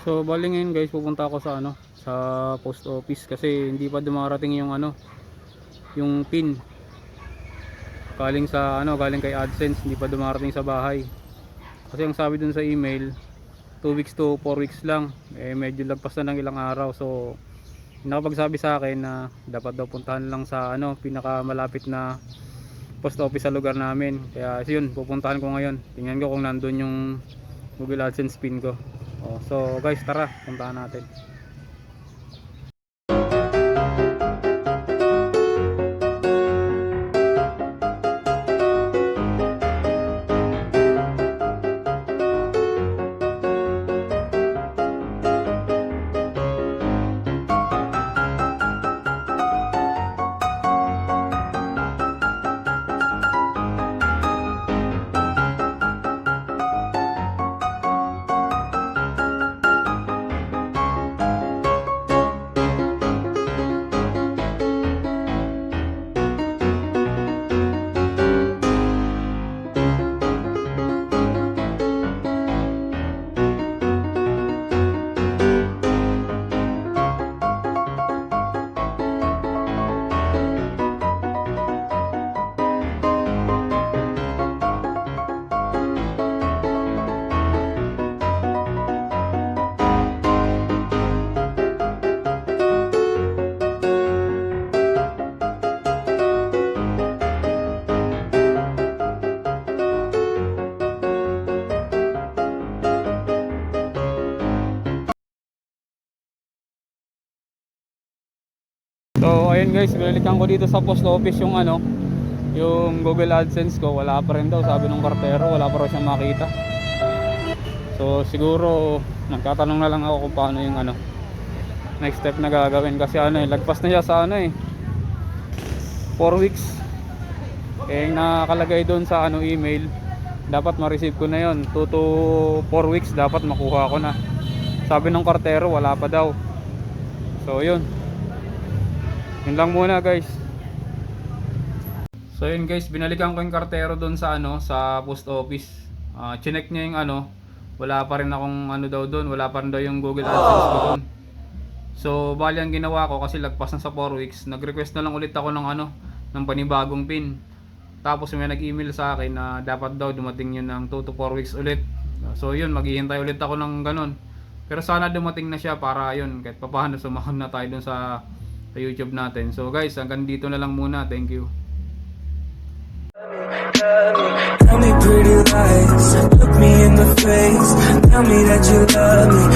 So bali ngayon guys, pupunta ako sa sa post office kasi hindi pa dumarating yung yung pin. Galing sa galing kay AdSense, hindi pa dumarating sa bahay. Kasi ang sabi dun sa email, 2 weeks to 4 weeks lang. Eh medyo lagpas na ng ilang araw. So nakapagsabi sa akin na dapat daw puntahan lang sa pinakamalapit na post office sa lugar namin. Kaya yun, pupuntahan ko ngayon. Tingnan ko kung nandun yung Google AdSense pin ko. So guys, tara, puntahan natin. So ayun guys, binalikan ko dito sa post office yung yung Google AdSense ko. Wala pa rin daw, sabi ng kartero, wala pa raw siyang makita. So siguro nagtatanong na lang ako kung paano yung next step na gagawin. Kasi lagpas na siya sa 4 weeks. Eh nakalagay doon sa email, dapat ma-receive ko na yon, 2 to 4 weeks dapat makuha ko na. Sabi ng kartero wala pa daw. So yun lang muna guys. So yun guys, binalikan ko yung kartero doon sa sa post office. Chinek niya yung wala pa rin akong daw doon, wala pa rin daw yung Google AdSense ko doon. So bali ang ginawa ko, kasi lagpas na sa 4 weeks, nag-request na lang ulit ako ng ng panibagong pin. Tapos may nag-email sa akin na dapat daw dumating yun ng 2 to 4 weeks ulit. So yun, maghihintay ulit ako ng ganun. Pero sana dumating na siya para yun, kahit papaano sumahon na tayo doon sa YouTube natin. So guys, hanggang dito na lang muna. Thank you. Tell me pretty lies, look me in the face. Tell me that you love me,